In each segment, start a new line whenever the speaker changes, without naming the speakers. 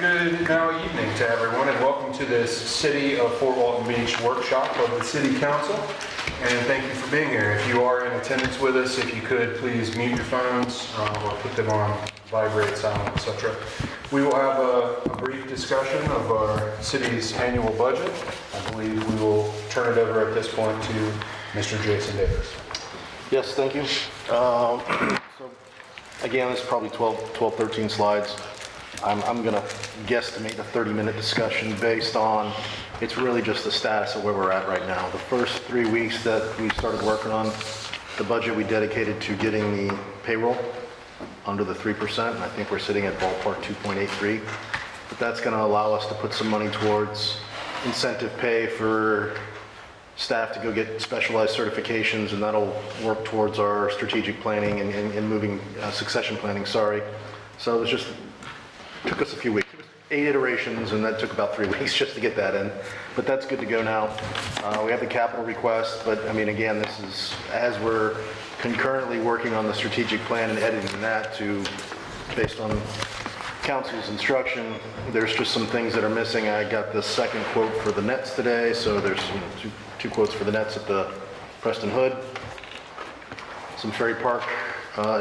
Good now evening to everyone, and welcome to this City of Fort Walton Beach workshop of the City Council. And thank you for being here. If you are in attendance with us, if you could please mute your phones or put them on vibrate, silent, etc. We will have a brief discussion of our city's annual budget. I believe we will turn it over at this point to Mr. Jason Davis.
Yes, thank you. So again, this is probably 12, 13 slides. I'm going to guesstimate a 30-minute discussion based on, it's really just the status of where we're at right now. The first 3 weeks that we started working on the budget, we dedicated to getting the payroll under the 3%, and I think we're sitting at ballpark 2.83. But that's going to allow us to put some money towards incentive pay for staff to go get specialized certifications, and that'll work towards our strategic planning and moving succession planning, sorry. So it was just, took us a few weeks. 8 iterations, and that took about 3 weeks just to get that in. But that's good to go now. We have the capital request, but I mean, again, this is as we're concurrently working on the strategic plan and editing that to, based on council's instruction, there's just some things that are missing. I got the second quote for the nets today, so there's two quotes for the nets at the Preston Hood. Some Ferry Park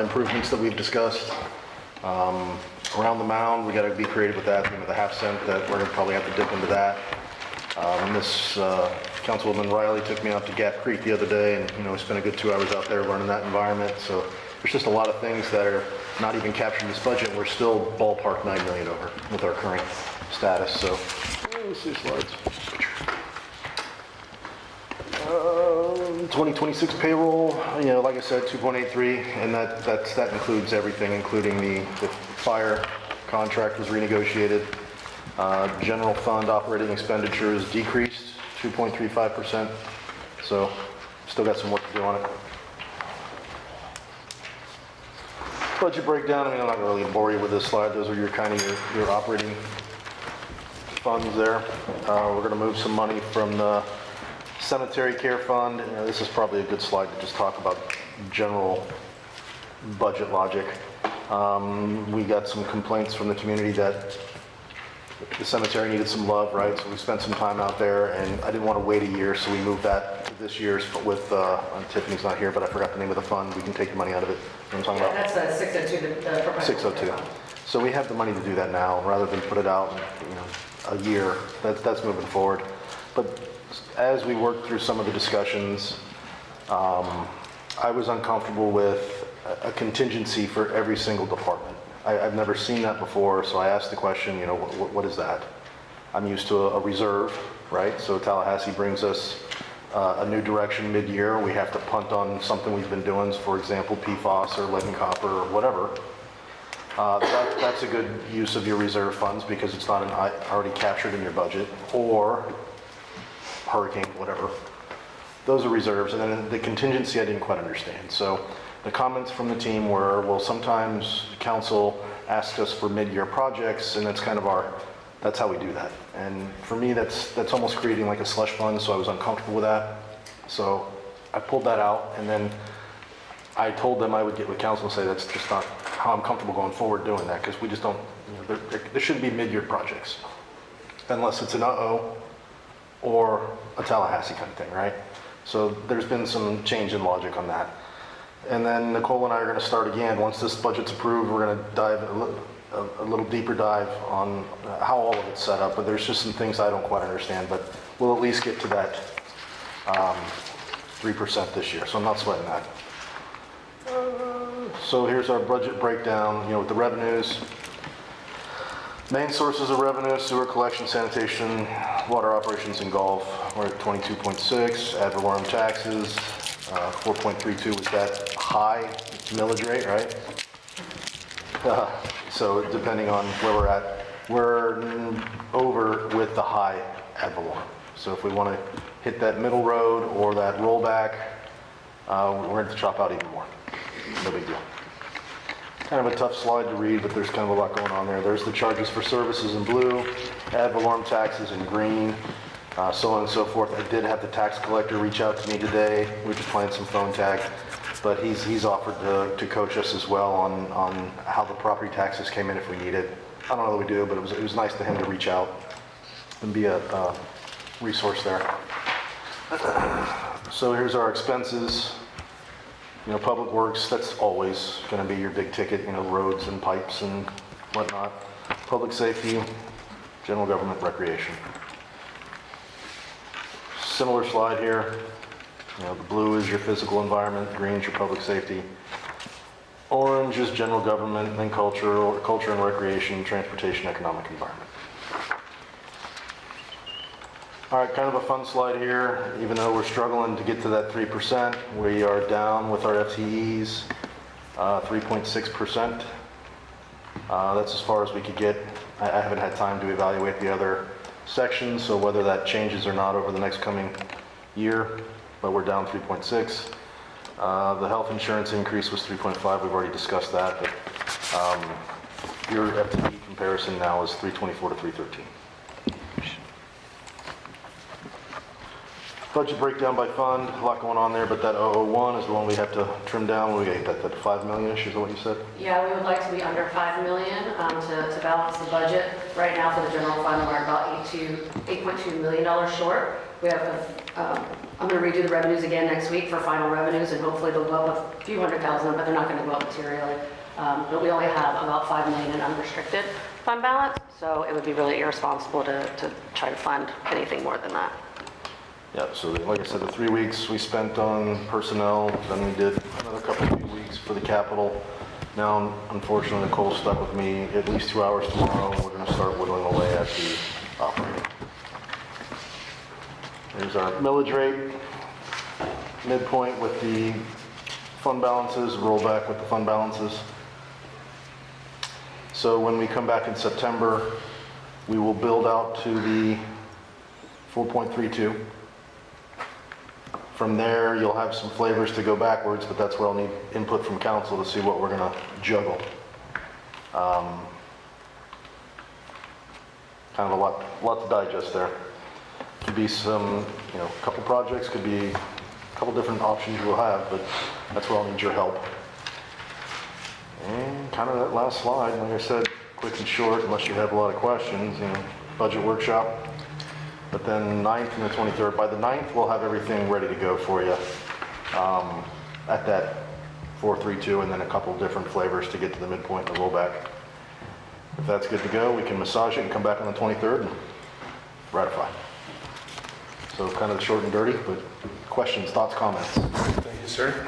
improvements that we've discussed. Around the mound, we got to be creative with that, with a half cent that we're going to probably have to dip into that. Miss Councilwoman Riley took me out to Gap Creek the other day, and we spent a good 2 hours out there learning that environment. So there's just a lot of things that are not even captured in this budget, and we're still ballpark $9 million over with our current status. So let's see slides. 2026 payroll, like I said, 2.83, and that includes everything, including the fire contract was renegotiated. General fund operating expenditures decreased 2.35%, so still got some work to do on it. Budget breakdown, I'm not going to really bore you with this slide. Those are your operating funds there. We're going to move some money from the cemetery care fund. This is probably a good slide to just talk about general budget logic. We got some complaints from the community that the cemetery needed some love, right? So we spent some time out there, and I didn't want to wait a year, so we moved that to this year's with, Tiffany's not here, but I forgot the name of the fund. We can take the money out of it. You know what I'm talking about?
That's 602, the
602. So we have the money to do that now, rather than put it out in, a year. That's moving forward. But as we worked through some of the discussions, I was uncomfortable with a contingency for every single department. I've never seen that before, so I asked the question, what is that? I'm used to a reserve, right? So Tallahassee brings us a new direction mid-year. We have to punt on something we've been doing, for example, PFAS or lead and copper or whatever. That's a good use of your reserve funds because it's not already captured in your budget, or hurricane, whatever. Those are reserves, and then the contingency I didn't quite understand. So the comments from the team were, well, sometimes the council asks us for mid-year projects, and that's kind of that's how we do that. And for me, that's almost creating like a slush fund, so I was uncomfortable with that. So I pulled that out, and then I told them I would get with council and say that's just not how I'm comfortable going forward doing that, because we just don't, there shouldn't be mid-year projects unless it's an or a Tallahassee kind of thing, right? So there's been some change in logic on that. And then Nicole and I are going to start again. Once this budget's approved, we're going to dive a little deeper dive on how all of it's set up. But there's just some things I don't quite understand. But we'll at least get to that 3% this year. So I'm not sweating that. So here's our budget breakdown. With the revenues. Main sources of revenue: sewer collection, sanitation, water operations, and golf. We're at 22.6. Ad valorem taxes. 4.32 was that high millage rate, right? So depending on where we're at, we're over with the high ad valorem. So if we want to hit that middle road or that rollback, we're going to chop out even more. No big deal. Kind of a tough slide to read, but there's kind of a lot going on there. There's the charges for services in blue, ad valorem taxes in green, so on and so forth. I did have the tax collector reach out to me today. We're just playing some phone tag, but he's offered to coach us as well on how the property taxes came in if we need it. I don't know that we do, but it was nice to him to reach out and be a resource there. So here's our expenses. You know, public works, that's always going to be your big ticket, you know, roads and pipes and whatnot. Public safety, general government, recreation. Similar slide here. You know, the blue is your physical environment, green is your public safety. Orange is general government, then culture and recreation, transportation, economic environment. All right, kind of a fun slide here. Even though we're struggling to get to that 3%, we are down with our FTEs, 3.6%. That's as far as we could get. I haven't had time to evaluate the other sections, so whether that changes or not over the next coming year, but we're down 3.6. The health insurance increase was 3.5. We've already discussed that, but your FTE comparison now is 324 to 313. Budget breakdown by fund, a lot going on there, but that 001 is the one we have to trim down. We got that 5 million-ish is what you said?
Yeah, we would like to be under 5 million to balance the budget. Right now for the general fund, we're about $8.2 million short. We have, I'm going to redo the revenues again next week for final revenues, and hopefully they'll go up a few $100,000, but they're not going to go up materially. But we only have about 5 million in unrestricted fund balance, so it would be really irresponsible to try to fund anything more than that.
Yeah, so like I said, the 3 weeks we spent on personnel, then we did another couple of weeks for the capital. Now, unfortunately, Nicole's stuck with me at least 2 hours tomorrow, and we're going to start whittling away at the operating. There's our millage rate, midpoint with the fund balances, rollback with the fund balances. So when we come back in September, we will build out to the 4.32. From there, you'll have some flavors to go backwards, but that's where I'll need input from council to see what we're going to juggle. Kind of a lot to digest there. Could be some, you know, a couple projects, could be a couple different options we'll have, but that's where I'll need your help. And kind of that last slide, like I said, quick and short, unless you have a lot of questions, you know, budget workshop. But then 9th and the 23rd, by the 9th, we'll have everything ready to go for you at that 4.32, and then a couple different flavors to get to the midpoint and the rollback. If that's good to go, we can massage it and come back on the 23rd and ratify. So kind of short and dirty, but questions, thoughts, comments?
Thank you, sir.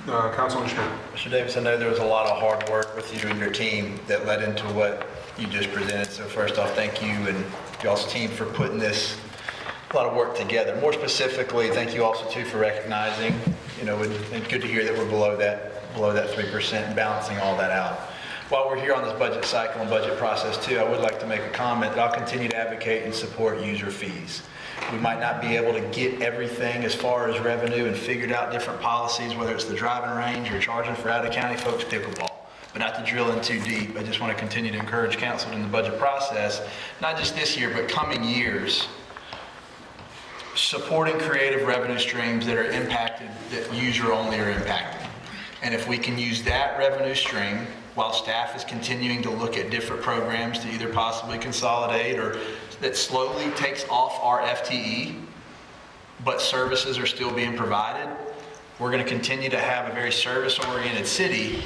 Councilman Schmidt.
Mr. Davis, I know there was a lot of hard work with you and your team that led into what you just presented. So first off, thank you and y'all's team for putting this, a lot of work together. More specifically, thank you also too for recognizing, you know, and good to hear that we're below that 3% and balancing all that out. While we're here on this budget cycle and budget process too, I would like to make a comment that I'll continue to advocate and support user fees. We might not be able to get everything as far as revenue and figured out different policies, whether it's the driving range or charging for out-of-county folks pickleball. But not to drill in too deep, I just want to continue to encourage council in the budget process, not just this year, but coming years, supporting creative revenue streams that are impacted, that user only are impacted. And if we can use that revenue stream while staff is continuing to look at different programs to either possibly consolidate or that slowly takes off our FTE, but services are still being provided, we're going to continue to have a very service-oriented city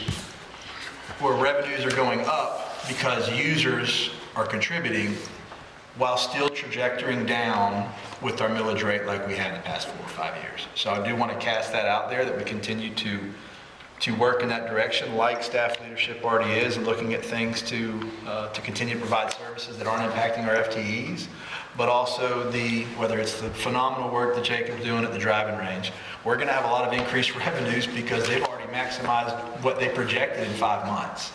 where revenues are going up because users are contributing while still trajectorying down with our millage rate like we had in the past 4 or 5 years. So I do want to cast that out there that we continue to work in that direction like staff leadership already is, and looking at things to continue to provide services that aren't impacting our FTEs, but also whether it's the phenomenal work that Jacob's doing at the driving range. We're going to have a lot of increased revenues because they've already maximized what they projected in 5 months.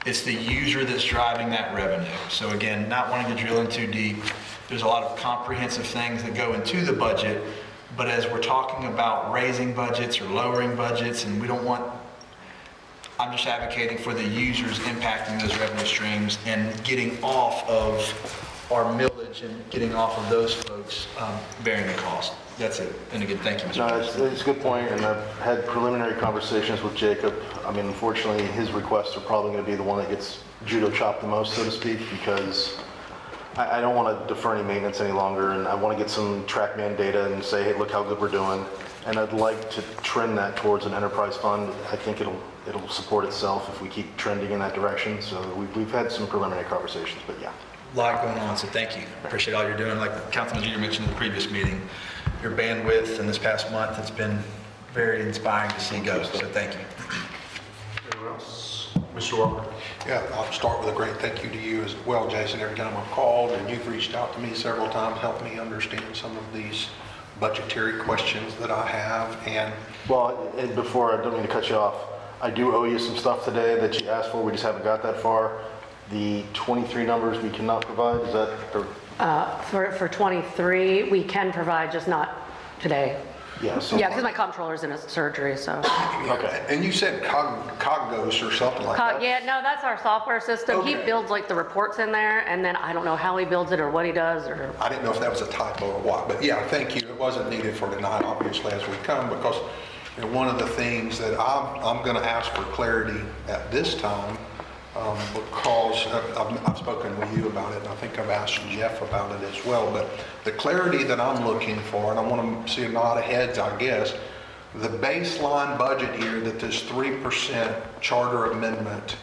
It's the user that's driving that revenue. So again, not wanting to drill in too deep, there's a lot of comprehensive things that go into the budget. But as we're talking about raising budgets or lowering budgets, and I'm just advocating for the users impacting those revenue streams and getting off of our millage and getting off of those folks bearing the cost. That's it. And again, thank you, Mr.
No,
Chairman.
it's a good point, and I've had preliminary conversations with Jacob. I mean, unfortunately, his requests are probably going to be the one that gets judo chopped the most, so to speak, because I don't want to defer any maintenance any longer, and I want to get some TrackMan data and say, hey, look how good we're doing. And I'd like to trend that towards an enterprise fund. I think it'll support itself if we keep trending in that direction. So we've had some preliminary conversations, but yeah.
A lot going on, so thank you. Appreciate all you're doing. Like Councilman Jeter mentioned in the previous meeting, your bandwidth in this past month, it's been very inspiring to see go, so thank you.
Anyone else? Mr. Walker?
Yeah, I'll start with a great thank you to you as well, Jason. Every time I've called and you've reached out to me several times, helped me understand some of these budgetary questions that I have. And
Well, and before, I don't mean to cut you off, I do owe you some stuff today that you asked for. We just haven't got that far. The 23 numbers we cannot provide, is that, or,
For 23, we can provide, just not today.
yeah, so.
Yeah, because my comptroller's in a surgery, so.
Okay.
And you said Cognos or something like that?
Yeah, no, that's our software system. He
Okay.
builds like the reports in there, and then I don't know how he builds it or what he does, or,
I didn't know if that was a typo or what, but yeah, thank you. It wasn't needed for tonight, obviously, as we come, because you know, one of the things that I'm going to ask for clarity at this time, because I've spoken with you about it, and I think I've asked Jeff about it as well, but the clarity that I'm looking for, and I want to see a nod of heads, I guess, the baseline budget year that this 3% charter amendment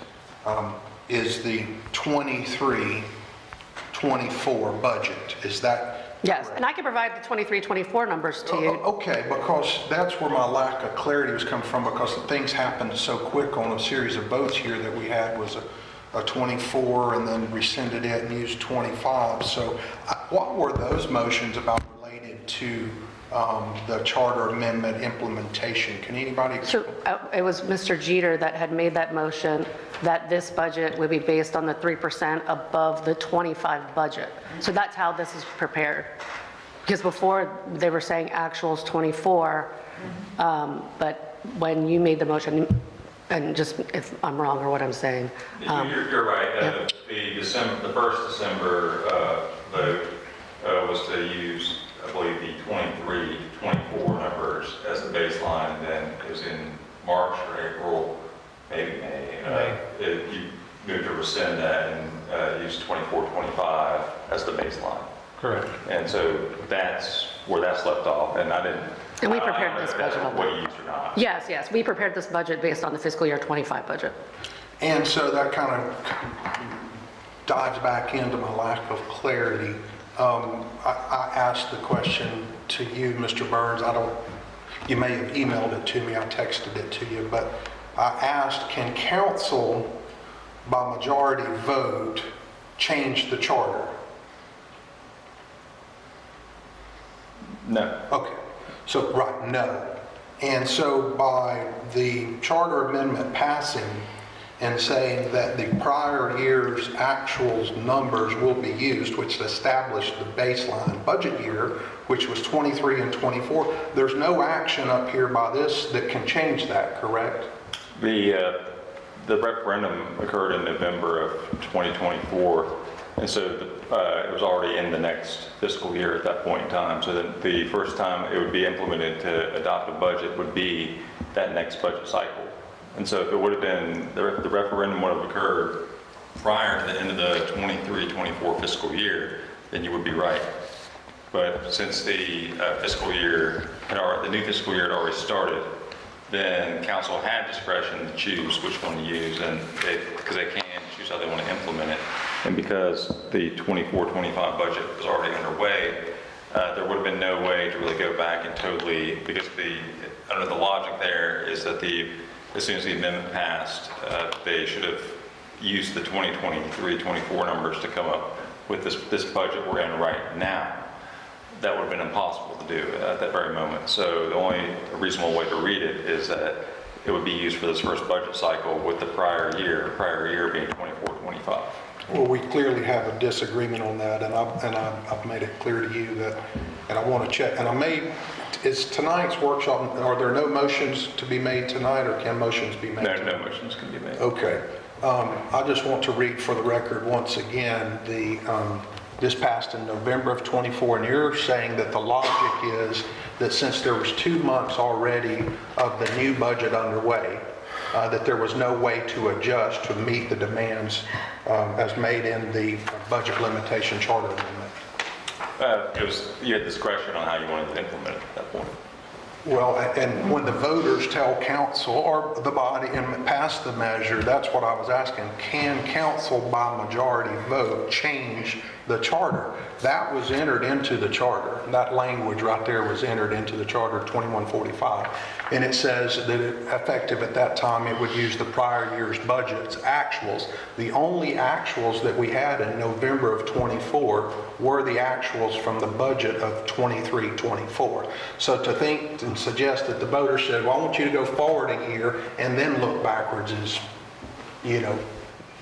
is the 23-24 budget. Is that?
yes. And I can provide the 23, 24 numbers to you.
Okay, because that's where my lack of clarity was coming from, because things happened so quick on a series of votes here that we had was a 24 and then rescinded it and used 25. So what were those motions about related to the charter amendment implementation? Can anybody?
So it was Mr. Jeter that had made that motion that this budget would be based on the 3% above the 25 budget. So that's how this is prepared. Because before they were saying actuals 24, but when you made the motion, and just if I'm wrong or what I'm saying.
You're right.
Yeah.
The first December vote was to use, I believe, the 23, 24 numbers as the baseline, and then it was in March or April, maybe May. You moved to rescind that and use 24, 25 as the baseline.
Correct.
And so that's where that's left off, and I didn't.
And we
I don't
prepared
know
this
if that's
budget on
what
that.
you used or not.
Yes, we prepared this budget based on the fiscal year 25 budget.
And so that kind of dives back into my lack of clarity. I asked the question to you, Mr. Burns. You may have emailed it to me, I texted it to you, but I asked, can council by majority vote change the charter?
No.
Okay, so, right, no. And so by the charter amendment passing and saying that the prior year's actuals numbers will be used, which established the baseline budget year, which was 23 and 24, there's no action up here by this that can change that, correct?
The referendum occurred in November of 2024, and so it was already in the next fiscal year at that point in time. So then the first time it would be implemented to adopt a budget would be that next budget cycle. And so if it would have been, the referendum would have occurred prior to the end of the 23-24 fiscal year, then you would be right. But since the fiscal year, the new fiscal year had already started, then council had discretion to choose which one to use, and because they can choose how they want to implement it. And because the 24-25 budget was already underway, there would have been no way to really go back and totally, because under the logic there is that as soon as the amendment passed, they should have used the 2023-24 numbers to come up with this budget we're in right now. That would have been impossible to do at that very moment. So the only reasonable way to read it is that it would be used for this first budget cycle with the prior year being 24-25.
Well, we clearly have a disagreement on that, and I've made it clear to you that, and I want to check, and is tonight's workshop, are there no motions to be made tonight, or can motions be made?
No motions can be made.
Okay. I just want to read for the record once again the This passed in November of '24, and you're saying that the logic is that since there was 2 months already of the new budget underway, that there was no way to adjust to meet the demands as made in the budget limitation charter amendment.
You had discretion on how you wanted to implement it at that point.
Well, and when the voters tell council or the body and pass the measure, that's what I was asking. Can council by majority vote change the charter? That was entered into the charter. That language right there was entered into the charter 2145. And it says that effective at that time, it would use the prior year's budget's actuals. The only actuals that we had in November of '24 were the actuals from the budget of '23-24. So to think and suggest that the voters said, well, I want you to go forward a year and then look backwards is,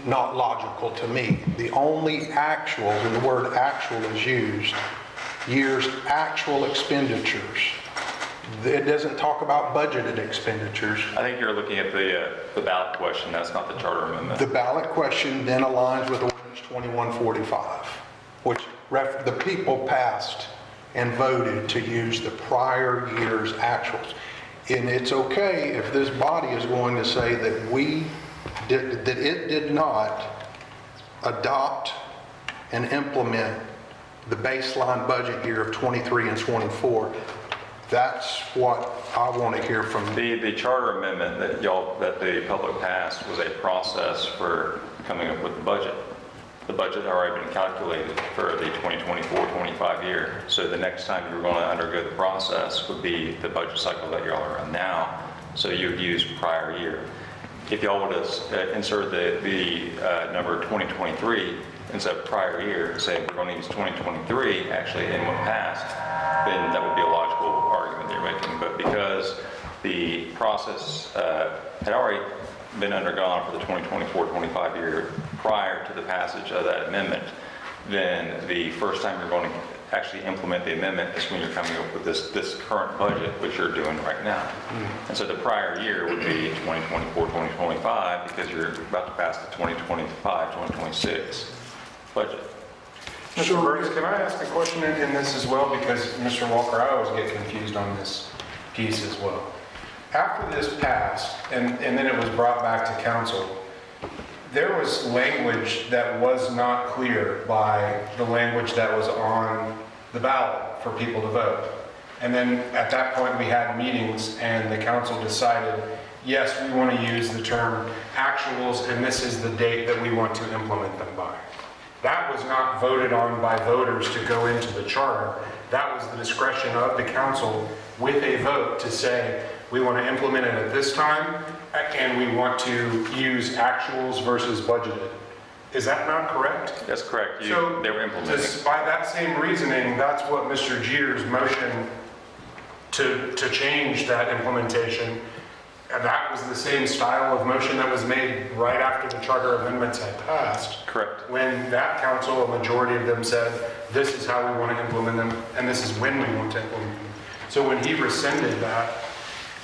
not logical to me. The only actual, and the word actual is used, year's actual expenditures. It doesn't talk about budgeted expenditures.
I think you're looking at the ballot question. That's not the charter amendment.
The ballot question then aligns with ordinance 2145, which the people passed and voted to use the prior year's actuals. And it's okay if this body is going to say that it did not adopt and implement the baseline budget year of 23 and 24. That's what I want to hear from
The charter amendment that the public passed was a process for coming up with the budget. The budget had already been calculated for the 2024-25 year. So the next time you're going to undergo the process would be the budget cycle that y'all are on now. So you would use prior year. If y'all would have insert the number 2023 instead of prior year, say we're going to use 2023 actually in what passed, then that would be a logical argument that you're making. But because the process had already been undergone for the 2024-25 year prior to the passage of that amendment, then the first time you're going to actually implement the amendment is when you're coming up with this current budget, which you're doing right now. And so the prior year would be 2024-2025 because you're about to pass the 2025-2026 budget.
Mr. Burns, can I ask a question in this as well? Because Mr. Walker, I always get confused on this piece as well. After this passed, and then it was brought back to council, there was language that was not clear by the language that was on the ballot for people to vote. And then at that point, we had meetings and the council decided, yes, we want to use the term actuals and this is the date that we want to implement them by. That was not voted on by voters to go into the charter. That was the discretion of the council with a vote to say, we want to implement it at this time and we want to use actuals versus budgeted. Is that not correct?
That's correct. They were implementing.
By that same reasoning, that's what Mr. Jeter's motion to change that implementation, and that was the same style of motion that was made right after the charter amendments had passed.
Correct.
When that council, a majority of them said, this is how we want to implement them, and this is when we want to implement them. So when he rescinded that,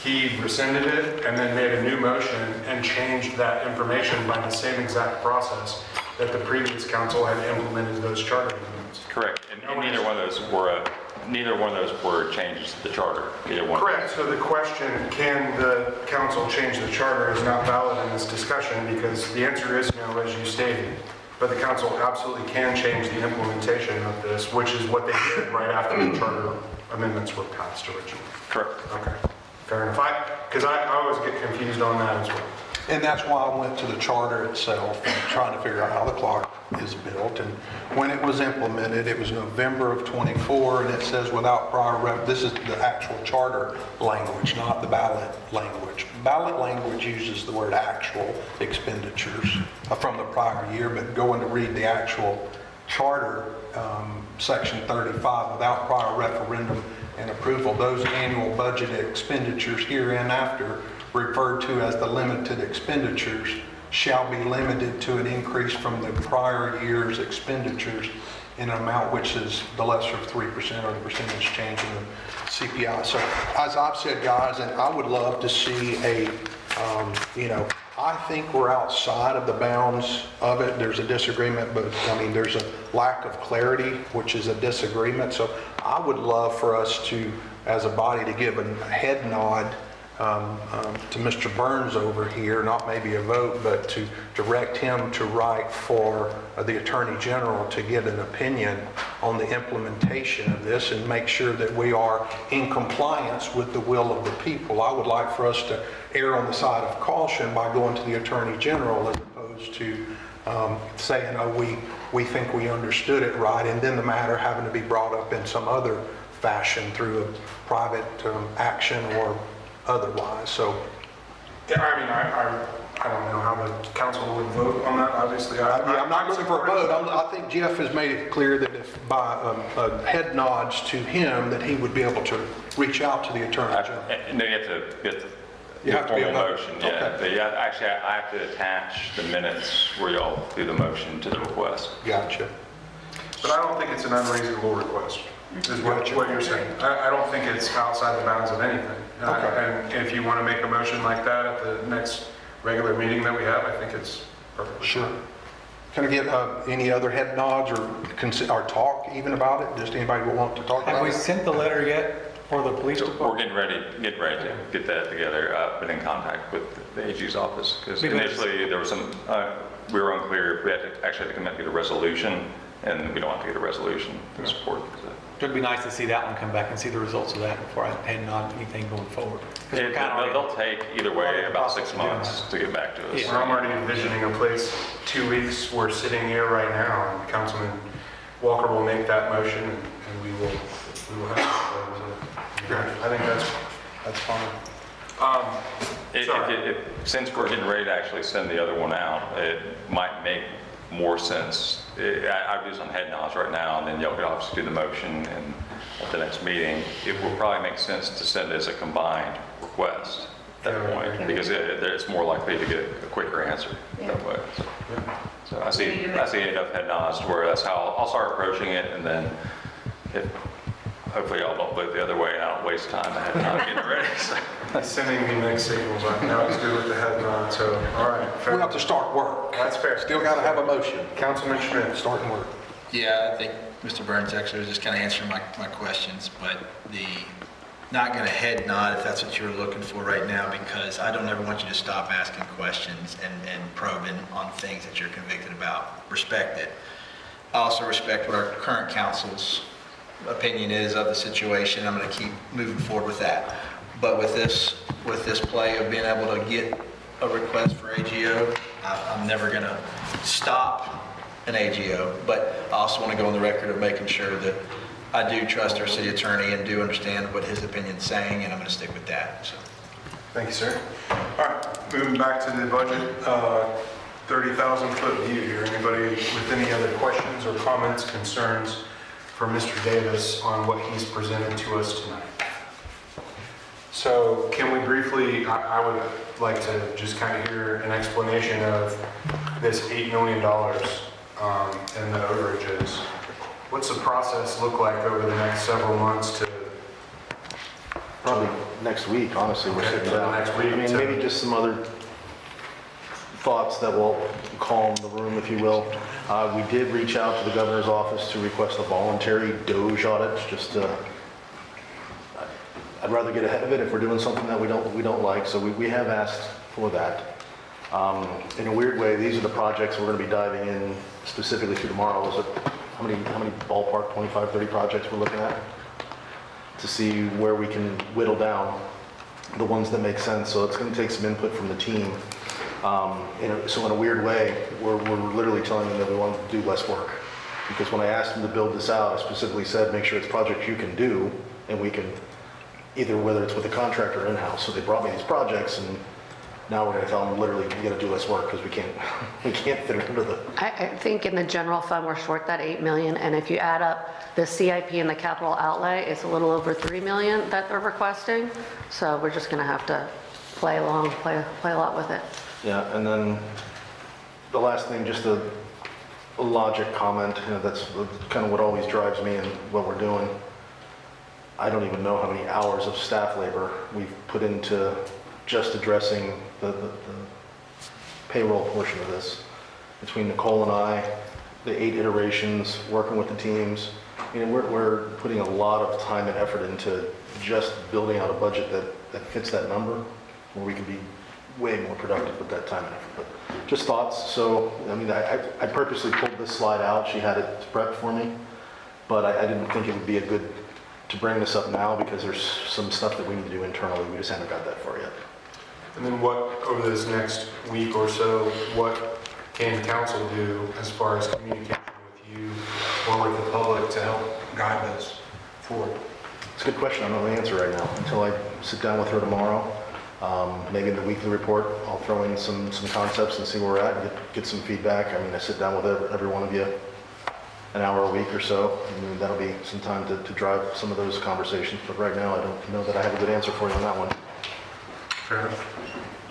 he rescinded it and then made a new motion and changed that information by the same exact process that the previous council had implemented those charter amendments.
Correct. And neither one of those were changes to the charter. Either one.
Correct. So the question, can the council change the charter, is not valid in this discussion because the answer is no, as you stated. But the council absolutely can change the implementation of this, which is what they did right after the charter amendments were passed originally.
Correct.
Okay. Fair enough. Because I always get confused on that as well.
And that's why I went to the charter itself and trying to figure out how the clock is built. And when it was implemented, it was November of '24, and it says without prior this is the actual charter language, not the ballot language. Ballot language uses the word actual expenditures from the prior year, but going to read the actual charter, section 35, without prior referendum and approval, those annual budget expenditures hereinafter referred to as the limited expenditures shall be limited to an increase from the prior year's expenditures in an amount which is the lesser of 3% or the percentage change in the CPI. So as I've said, guys, and I would love to see a, I think we're outside of the bounds of it. There's a disagreement, but I mean, there's a lack of clarity, which is a disagreement. So I would love for us to, as a body, to give a head nod to Mr. Burns over here, not maybe a vote, but to direct him to write for the Attorney General to get an opinion on the implementation of this and make sure that we are in compliance with the will of the people. I would like for us to err on the side of caution by going to the Attorney General as opposed to saying, oh, we think we understood it right, and then the matter having to be brought up in some other fashion through a private action or otherwise. So,
Yeah, I mean, I don't know how the council would vote on that, obviously.
I'm not looking for a vote. I think Jeff has made it clear that if by head nods to him, that he would be able to reach out to the Attorney General.
No, you have to get
You
the
have to be a
formal
vote.
motion,
Okay.
yeah. But yeah, actually, I have to attach the minutes where y'all do the motion to the request.
Gotcha.
But I don't think it's an unreasonable request, is what you're saying. I don't think it's outside the bounds of anything.
Okay.
And if you want to make a motion like that at the next regular meeting that we have, I think it's perfect.
Sure. Can I get any other head nods or talk even about it? Just anybody who want to talk
Have
about
we
it?
sent the letter yet for the police
We're
department?
getting ready to get that together. I've been in contact with the AG's office because initially there was some, we were unclear if we had to actually come out and get a resolution, and we don't have to get a resolution to support the.
It'd be nice to see that one come back and see the results of that before I head on anything going forward. 'Cause we're kinda already-
They'll take either way about 6
process of doing
months to get back to us.
Yeah.
Well, I'm already envisioning a place, 2 weeks, we're sitting here right now, and Councilman Walker will make that motion, and we will have it. I think that's fine.
Since we're getting ready to actually send the other one out, it might make more sense. I'd do some head nods right now, and then y'all could obviously do the motion, and at the next meeting, it will probably make sense to send it as a combined request at that point, because it's more likely to get a quicker answer that way. So I see enough head nods to where that's how I'll start approaching it, and then hopefully y'all don't vote the other way, and I don't waste time ahead of time getting ready. So.
He's sending me mixed signals right now, he's good with the head nod, so, all right. fair.
We have to start work.
That's fair.
Still got to have a motion.
Councilman Schmidt.
Starting work.
Yeah, I think Mr. Burns actually was just kind of answering my questions, but not going to head nod if that's what you're looking for right now, because I don't ever want you to stop asking questions and probing on things that you're convicted about. Respect it. I also respect what our current council's opinion is of the situation. I'm going to keep moving forward with that. But with this play of being able to get a request for AGO, I'm never going to stop an AGO, but I also want to go on the record of making sure that I do trust our city attorney and do understand what his opinion's saying, and I'm going to stick with that. So.
Thank you, sir. All right, moving back to the budget, 30,000-foot view here. Anybody with any other questions or comments, concerns for Mr. Davis on what he's presented to us tonight? So can we briefly, I would like to just kind of hear an explanation of this $8 million and the overages. What's the process look like over the next several months to?
Probably next week, honestly, we're
Okay,
sitting
till
down.
next week,
I mean,
so-
maybe just some other thoughts that will calm the room, if you will. We did reach out to the governor's office to request a voluntary DOJ audit, just to, I'd rather get ahead of it if we're doing something that we don't like, so we have asked for that. In a weird way, these are the projects we're gonna be diving in specifically to tomorrow. Is it, how many ballpark, 25, 30 projects we're looking at? To see where we can whittle down the ones that make sense. So it's going to take some input from the team. So in a weird way, we're literally telling them that we want to do less work. Because when I asked them to build this out, I specifically said, make sure it's projects you can do, and we can, either whether it's with a contractor or in-house. So they brought me these projects, and now we're going to tell them literally, you got to do less work because we can't fit it into the.
I think in the general fund, we're short that 8 million, and if you add up the CIP and the capital outlay, it's a little over 3 million that they're requesting. So we're just gonna have to play along, play a lot with it.
Yeah, and then the last thing, just a logic comment, that's kind of what always drives me and what we're doing. I don't even know how many hours of staff labor we've put into just addressing the payroll portion of this. Between Nicole and I, the 8 iterations, working with the teams, we're putting a lot of time and effort into just building out a budget that fits that number, where we can be way more productive with that time and effort. But just thoughts. So, I mean, I purposely pulled this slide out. She had it prepped for me, but I didn't think it would be a good to bring this up now because there's some stuff that we need to do internally. We just haven't got that far yet.
And then what, over this next week or so, what can council do as far as communication with you or with the public to help guide this forward?
It's a good question. I don't know the answer right now until I sit down with her tomorrow. Maybe in the weekly report, I'll throw in some concepts and see where we're at and get some feedback. I mean, I sit down with every one of you an hour a week or so. I mean, that'll be some time to drive some of those conversations. But right now, I don't know that I have a good answer for you on that one.
Fair enough.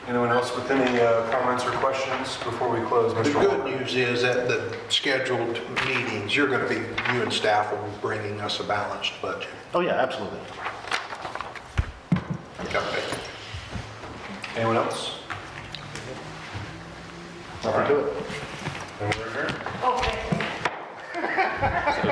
Anyone else with any comments or questions before we close?
The
Mr.
good
Walker?
news is that the scheduled meetings, you and staff will be bringing us a balanced budget.
Oh, yeah, absolutely.
Okay.
Anyone else?
Nothing to it.
Then we're adjourned.
Oh, thank you.